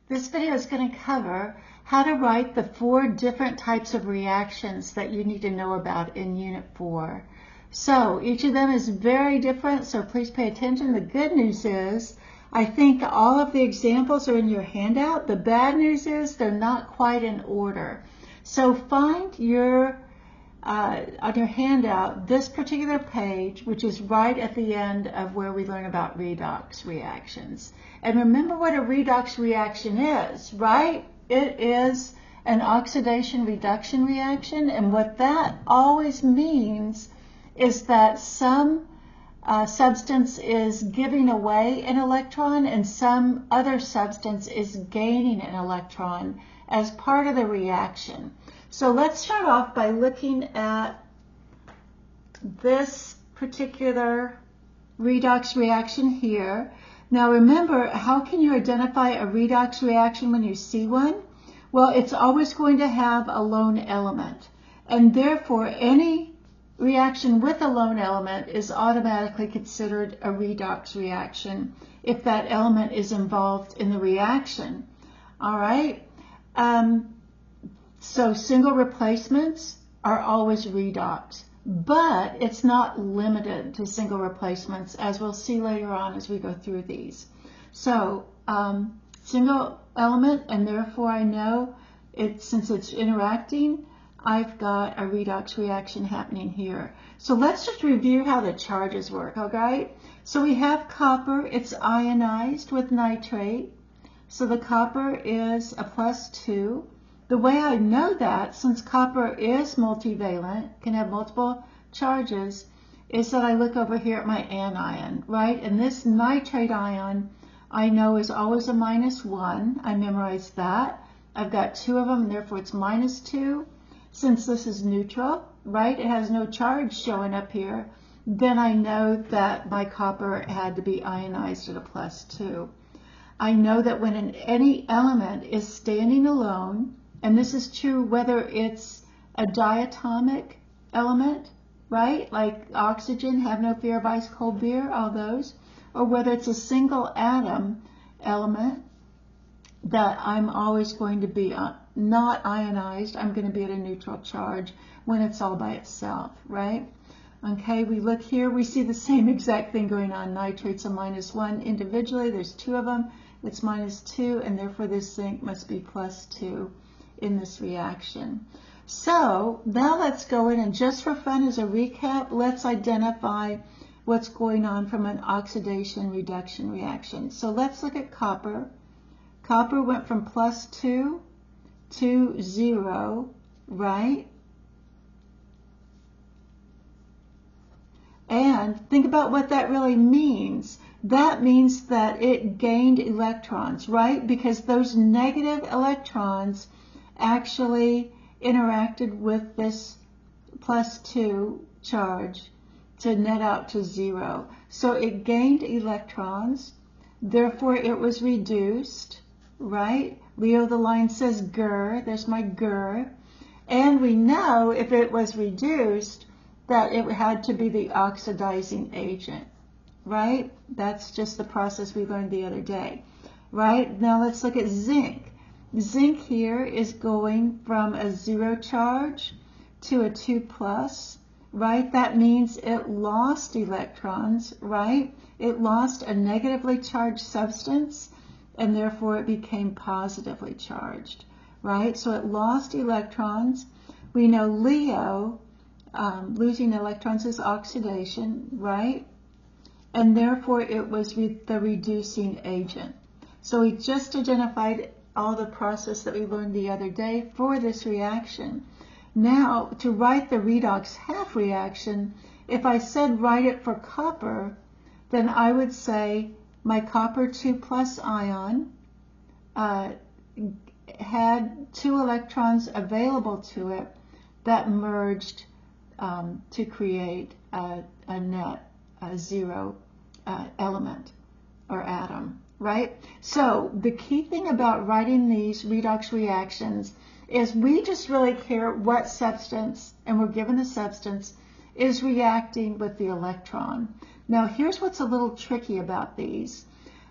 This video is going to cover how to write the 4 different types of reactions that you need to know about in Unit 4. So each of them is very different, so please pay attention. The good news is I think all of the examples are in your handout. The bad news is they're not quite in order. So find your on your handout this particular page, which is right at the end of where we learn about redox reactions. And remember what a redox reaction is, right? It is an oxidation reduction reaction, and what that always means is that some substance is giving away an electron and some other substance is gaining an electron as part of the reaction. So let's start off by looking at this particular redox reaction here. Now remember, how can you identify a redox reaction when you see one? Well, it's always going to have a lone element, and therefore any reaction with a lone element is automatically considered a redox reaction if that element is involved in the reaction. All right. So single replacements are always redox, but it's not limited to single replacements, as we'll see later on as we go through these. So single element, and therefore I know since it's interacting, I've got a redox reaction happening here. So let's just review how the charges work, okay? So we have copper, it's ionized with nitrate. So the copper is a +2. The way I know that, since copper is multivalent, can have multiple charges, is that I look over here at my anion, right? And this nitrate ion I know is always a -1. I memorized that. I've got 2 of them, and therefore it's -2. Since this is neutral, right, it has no charge showing up here, then I know that my copper had to be ionized at a +2. I know that when any element is standing alone, and this is true whether it's a diatomic element, right, like oxygen, have no fear of ice cold beer, all those, or whether it's a single atom element, that I'm always going to be not ionized. I'm going to be at a neutral charge when it's all by itself, right? Okay, we look here, we see the same exact thing going on. Nitrate's a -1 individually. There's 2 of them. It's -2, and therefore this zinc must be +2 in this reaction. So now let's go in and, just for fun as a recap, let's identify what's going on from an oxidation reduction reaction. So let's look at copper. Copper went from +2 to 0, right? And think about what that really means. That means that it gained electrons, right? Because those negative electrons actually interacted with this +2 charge to net out to 0. So it gained electrons, therefore it was reduced, right? Leo the line says GR, there's my GR. And we know if it was reduced that it had to be the oxidizing agent, right? That's just the process we learned the other day, right? Now let's look at zinc. Zinc here is going from a 0 charge to a 2+, right? That means it lost electrons, right? It lost a negatively charged substance, and therefore it became positively charged, right? So it lost electrons. We know Leo, losing electrons is oxidation, right? And therefore it was the reducing agent. So we just identified all the process that we learned the other day for this reaction. Now, to write the redox half reaction, if I said write it for copper, then I would say my copper 2+ ion had 2 electrons available to it that merged to create a net 0 element or atom, right? So the key thing about writing these redox reactions is we just really care what substance, and we're given the substance, is reacting with the electron. Now here's what's a little tricky about these.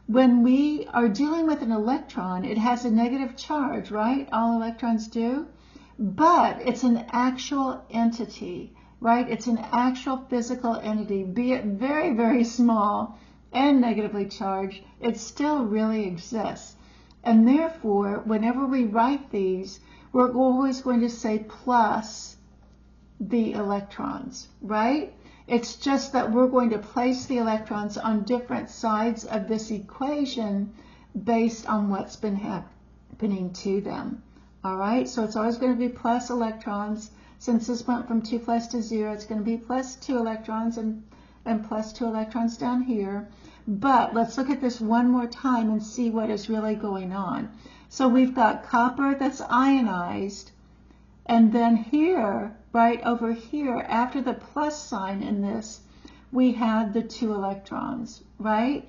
when we are dealing with an electron, it has a negative charge, right? All electrons do. But it's an actual entity, right? It's an actual physical entity, be it very, very small and negatively charged, it still really exists. And therefore, whenever we write these, we're always going to say plus the electrons, right? It's just that we're going to place the electrons on different sides of this equation based on what's been happening to them. All right, so it's always going to be plus electrons. Since this went from 2 plus to 0, it's going to be plus 2 electrons and plus 2 electrons down here. But let's look at this one more time and see what is really going on. So we've got copper that's ionized, and then here, right over here, after the plus sign in this, we had the 2 electrons, right?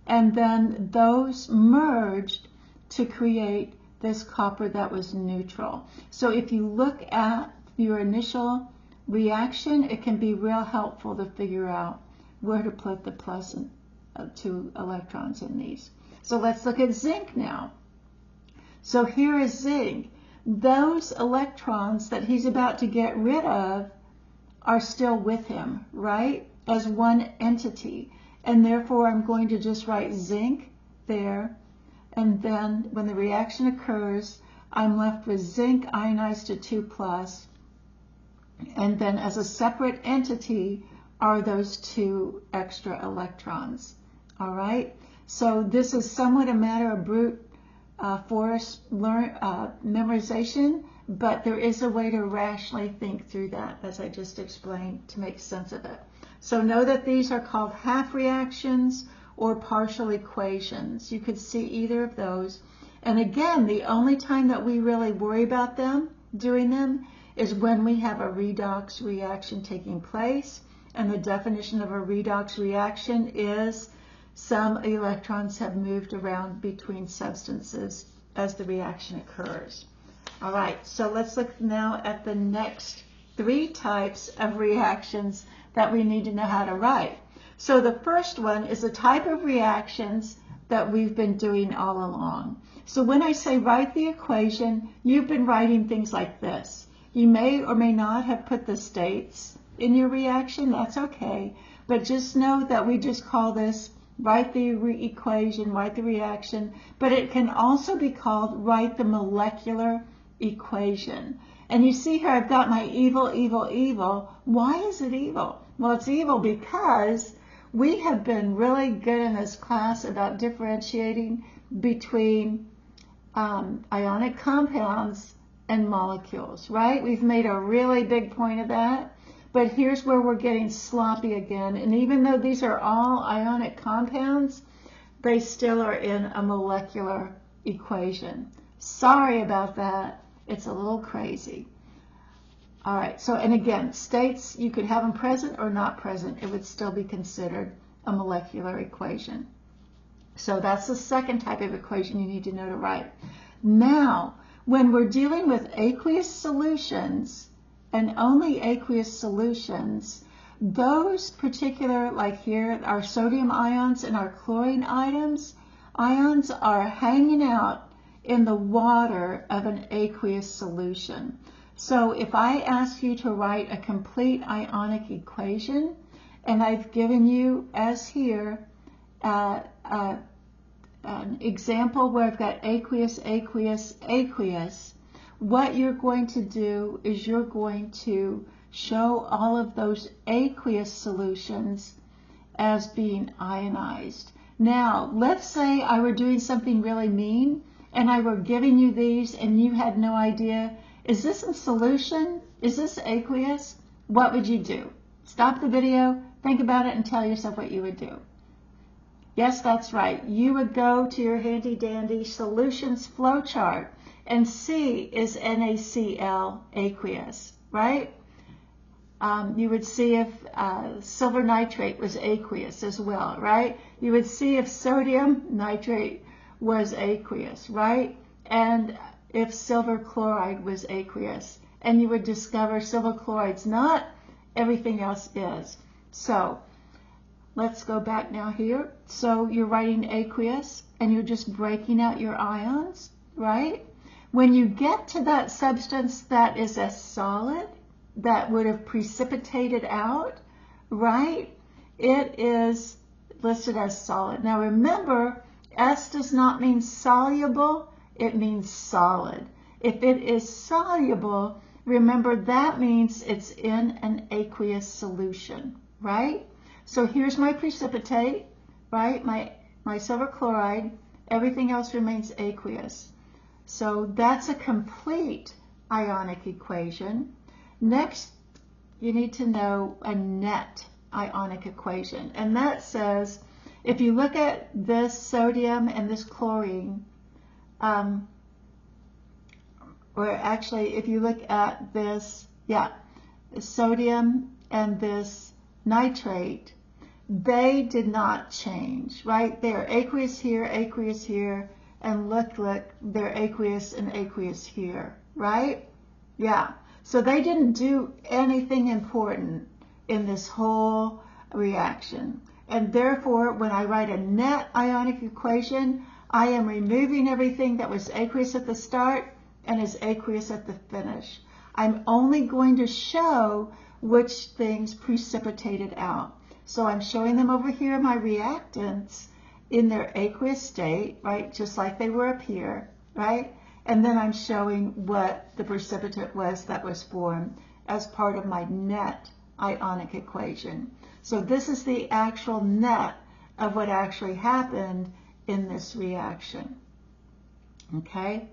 And then those merged to create this copper that was neutral. So if you look at your initial reaction, it can be real helpful to figure out where to put the plus and 2 electrons in these. So let's look at zinc now. So here is zinc. Those electrons that he's about to get rid of are still with him, right? As one entity. And therefore I'm going to just write zinc there. And then when the reaction occurs, I'm left with zinc ionized to 2 plus. And then as a separate entity are those 2 extra electrons. All right? So this is somewhat a matter of brute force memorization, but there is a way to rationally think through that, as I just explained, to make sense of it. So know that these are called half reactions or partial equations. You could see either of those. And again, the only time that we really worry about them, doing them, is when we have a redox reaction taking place. And the definition of a redox reaction is some electrons have moved around between substances as the reaction occurs. All right, so let's look now at the next 3 types of reactions that we need to know how to write. So the first one is a type of reactions that we've been doing all along. So when I say write the equation, you've been writing things like this. You may or may not have put the states in your reaction, that's okay, but just know that we just call this write the equation, write the reaction, but it can also be called write the molecular equation. And you see here I've got my evil, evil, evil. Why is it evil? Well, it's evil because we have been really good in this class about differentiating between ionic compounds and molecules, right? We've made a really big point of that. But here's where we're getting sloppy again. And even though these are all ionic compounds, they still are in a molecular equation. Sorry about that. It's a little crazy. All right, so, and again, states, you could have them present or not present. It would still be considered a molecular equation. So that's the second type of equation you need to know to write. Now, when we're dealing with aqueous solutions, and only aqueous solutions, those particular, like here, our sodium ions and our chlorine ions are hanging out in the water of an aqueous solution. So if I ask you to write a complete ionic equation, and I've given you, as here, an example where I've got aqueous, aqueous, aqueous, what you're going to do is you're going to show all of those aqueous solutions as being ionized. Now, let's say I were doing something really mean and I were giving you these and you had no idea, is this in solution? Is this aqueous? What would you do? Stop the video, think about it, and tell yourself what you would do. Yes, that's right. You would go to your handy dandy solutions flowchart and see, is NaCl aqueous, right? You would see if silver nitrate was aqueous as well, right? You would see if sodium nitrate was aqueous, right? And if silver chloride was aqueous. And you would discover silver chloride's not, everything else is. So let's go back now here. So you're writing aqueous and you're just breaking out your ions, right? When you get to that substance that is a solid, that would have precipitated out, right? It is listed as solid. Now remember, S does not mean soluble, it means solid. If it is soluble, remember that means it's in an aqueous solution, right? So here's my precipitate, right? My silver chloride, everything else remains aqueous. So that's a complete ionic equation. Next, you need to know a net ionic equation. And that says, if you look at this sodium and this chlorine, or actually, if you look at this, sodium and this nitrate, they did not change, right? They're aqueous here, and look, they're aqueous and aqueous here, right? Yeah, so they didn't do anything important in this whole reaction. And therefore, when I write a net ionic equation, I am removing everything that was aqueous at the start and is aqueous at the finish. I'm only going to show which things precipitated out. So I'm showing them over here, my reactants, in their aqueous state, right, just like they were up here, right? And then I'm showing what the precipitate was that was formed as part of my net ionic equation. So this is the actual net of what actually happened in this reaction. Okay?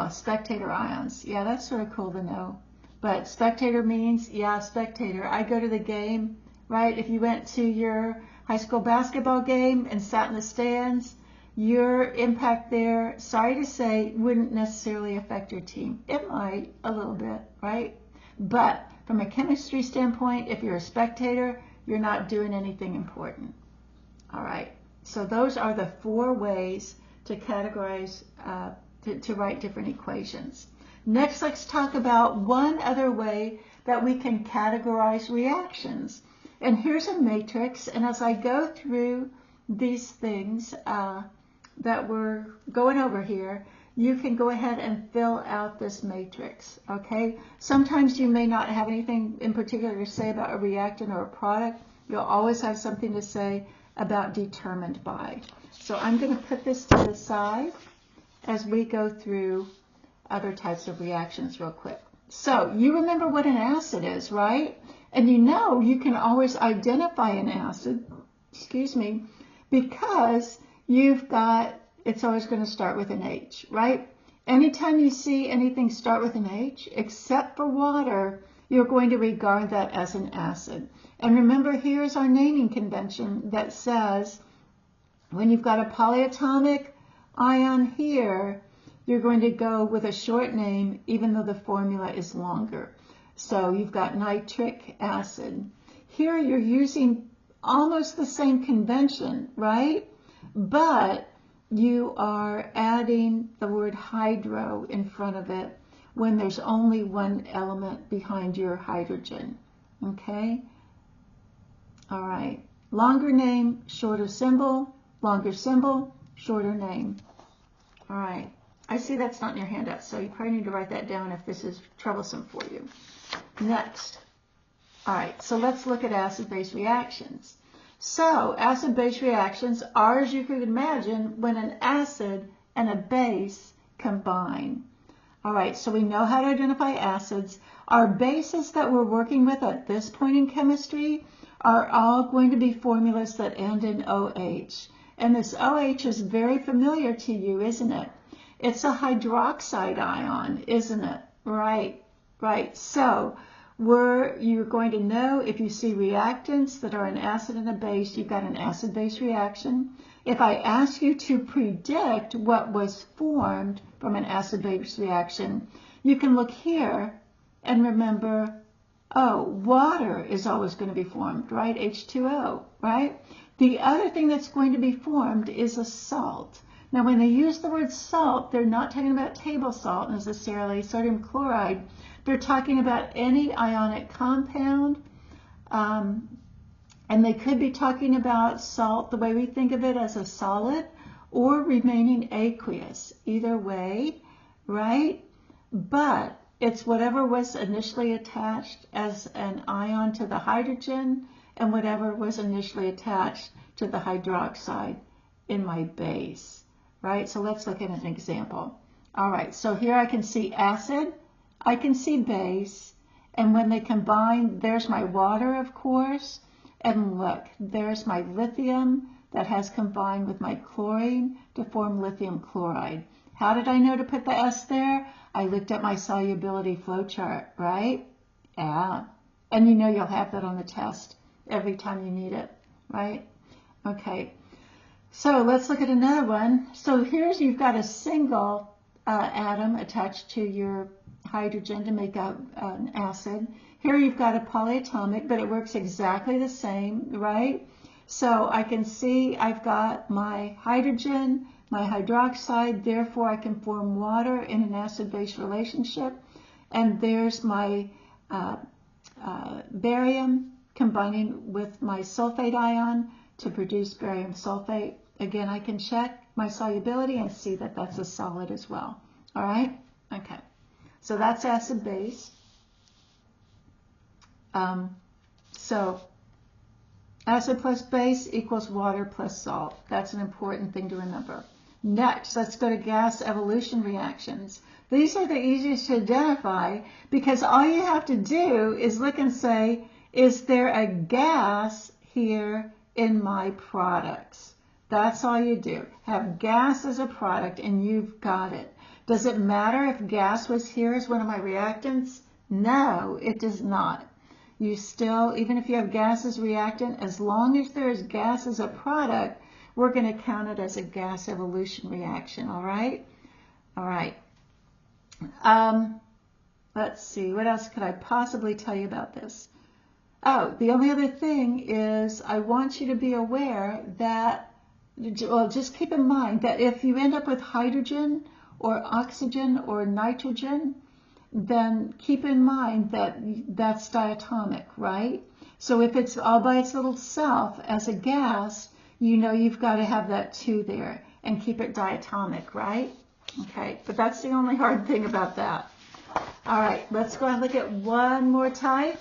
Spectator ions. Yeah, that's sort of cool to know. But spectator means, yeah, spectator. I go to the game, right? If you went to your high school basketball game and sat in the stands, your impact there, sorry to say, wouldn't necessarily affect your team. It might, a little bit, right? But from a chemistry standpoint, if you're a spectator, you're not doing anything important. All right, so those are the 4 ways to categorize, to write different equations. Next, let's talk about one other way that we can categorize reactions. And here's a matrix, and as I go through these things that we're going over here, you can go ahead and fill out this matrix, okay? Sometimes you may not have anything in particular to say about a reactant or a product. You'll always have something to say about determined by. So I'm going to put this to the side as we go through other types of reactions real quick. So you remember what an acid is, right? And you know you can always identify an acid, because you've got, it's always going to start with an H, right? Anytime you see anything start with an H, except for water, you're going to regard that as an acid. And remember, here's our naming convention that says when you've got a polyatomic ion here, you're going to go with a short name even though the formula is longer. So you've got nitric acid. Here you're using almost the same convention, right? But you are adding the word hydro in front of it when there's only one element behind your hydrogen, okay? All right, longer name, shorter symbol, longer symbol, shorter name. All right, I see that's not in your handout, so you probably need to write that down if this is troublesome for you. Next, all right, so let's look at acid-base reactions. So acid-base reactions are, as you could imagine, when an acid and a base combine. All right, so we know how to identify acids. Our bases that we're working with at this point in chemistry are all going to be formulas that end in OH. And this OH is very familiar to you, isn't it? It's a hydroxide ion, isn't it? Right, right. So you're going to know if you see reactants that are an acid and a base, you've got an acid-base reaction. If I ask you to predict what was formed from an acid-base reaction, you can look here and remember, oh, water is always going to be formed, right? H2O, right? The other thing that's going to be formed is a salt. Now, when they use the word salt, they're not talking about table salt necessarily, sodium chloride. They're talking about any ionic compound, And they could be talking about salt the way we think of it as a solid or remaining aqueous. Either way, right? But it's whatever was initially attached as an ion to the hydrogen and whatever was initially attached to the hydroxide in my base, right? So let's look at an example. All right, so here I can see acid, I can see base, and when they combine, there's my water, of course, and look, there's my lithium that has combined with my chlorine to form lithium chloride. How did I know to put the S there? I looked at my solubility flow chart, right? Yeah. And you know you'll have that on the test every time you need it, right? Okay. So let's look at another one. So here's, you've got a single atom attached to your hydrogen to make up an acid. Here you've got a polyatomic, but it works exactly the same, right? So I can see I've got my hydrogen, my hydroxide, therefore I can form water in an acid-base relationship. And there's my barium combining with my sulfate ion to produce barium sulfate. Again, I can check my solubility and see that that's a solid as well. All right? Okay. So that's acid-base. So acid plus base equals water plus salt. That's an important thing to remember. Next, let's go to gas evolution reactions. These are the easiest to identify because all you have to do is look and say, is there a gas here in my products? That's all you do. Have gas as a product and you've got it. Does it matter if gas was here as one of my reactants? No, it does not. You still, even if you have gas as reactant, as long as there is gas as a product, we're going to count it as a gas evolution reaction, all right? All right. Let's see, what else could I possibly tell you about this? Oh, the only other thing is I want you to be aware that, well, just keep in mind that if you end up with hydrogen or oxygen or nitrogen, then keep in mind that that's diatomic, right? So if it's all by its little self as a gas, you know you've got to have that 2 there and keep it diatomic, right? Okay, but that's the only hard thing about that. All right, let's go and look at one more type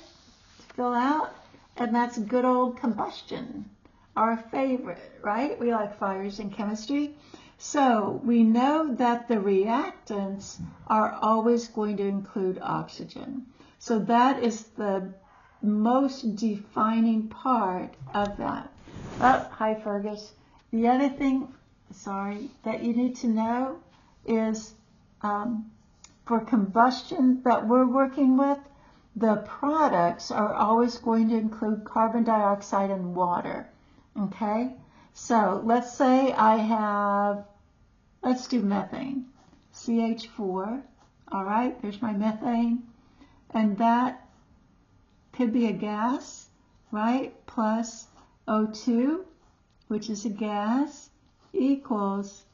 to fill out, and that's good old combustion, our favorite, right? We like fires in chemistry. So we know that the reactants are always going to include oxygen. So that is the most defining part of that. Oh, hi Fergus. The other thing, sorry, that you need to know is for combustion that we're working with, the products are always going to include carbon dioxide and water, okay? So let's say I have, let's do methane, CH4, all right, there's my methane, and that could be a gas, right, plus O2, which is a gas, equals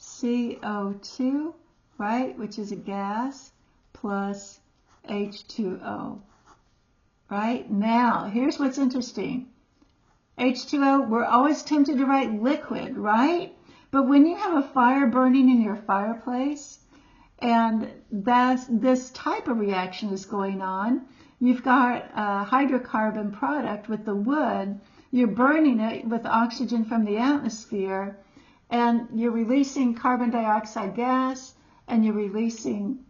CO2, right, which is a gas, plus H2O, right? Now, here's what's interesting. H2O, we're always tempted to write liquid, right? But when you have a fire burning in your fireplace, and this type of reaction is going on, you've got a hydrocarbon product with the wood, you're burning it with oxygen from the atmosphere, and you're releasing carbon dioxide gas, and you're releasing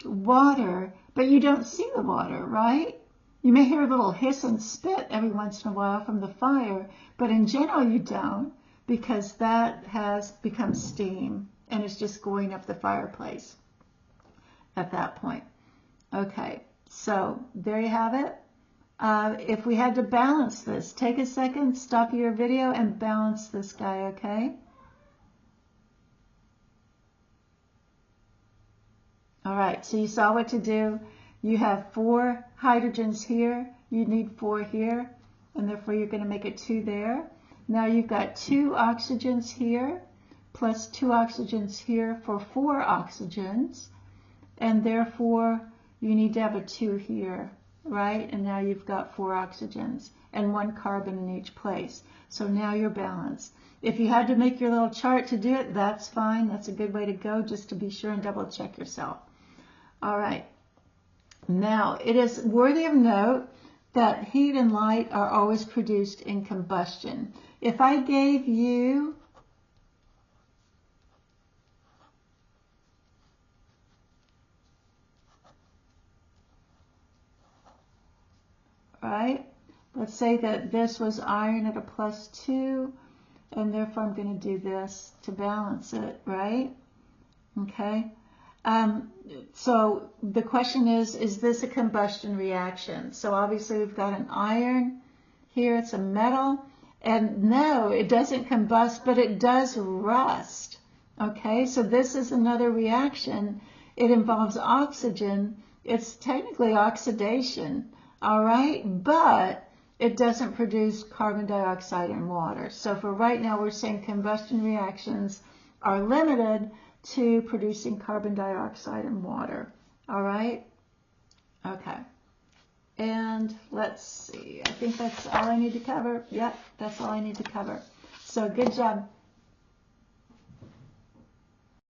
water, but you don't see the water, right? You may hear a little hiss and spit every once in a while from the fire, but in general you don't, because that has become steam and it's just going up the fireplace at that point. Okay, so there you have it. If we had to balance this, take a second, stop your video and balance this guy, okay? All right, so you saw what to do. You have 4 hydrogens here, you need 4 here, and therefore you're going to make it 2 there. Now you've got 2 oxygens here, plus 2 oxygens here for 4 oxygens, and therefore you need to have a 2 here, right? And now you've got 4 oxygens. and 1 carbon in each place. So now you're balanced. If you had to make your little chart to do it, that's fine. That's a good way to go, just to be sure and double check yourself. All right. Now, it is worthy of note that heat and light are always produced in combustion. If I gave you right, let's say that this was iron at a +2, and therefore I'm going to do this to balance it, right? Okay. So the question is this a combustion reaction? So obviously we've got an iron here, it's a metal, and no, it doesn't combust, but it does rust. Okay, so this is another reaction. It involves oxygen. It's technically oxidation, all right, but it doesn't produce carbon dioxide and water. So for right now, we're saying combustion reactions are limited to producing carbon dioxide and water. All right? Okay. And let's see. I think that's all I need to cover. Yep, that's all I need to cover. So good job.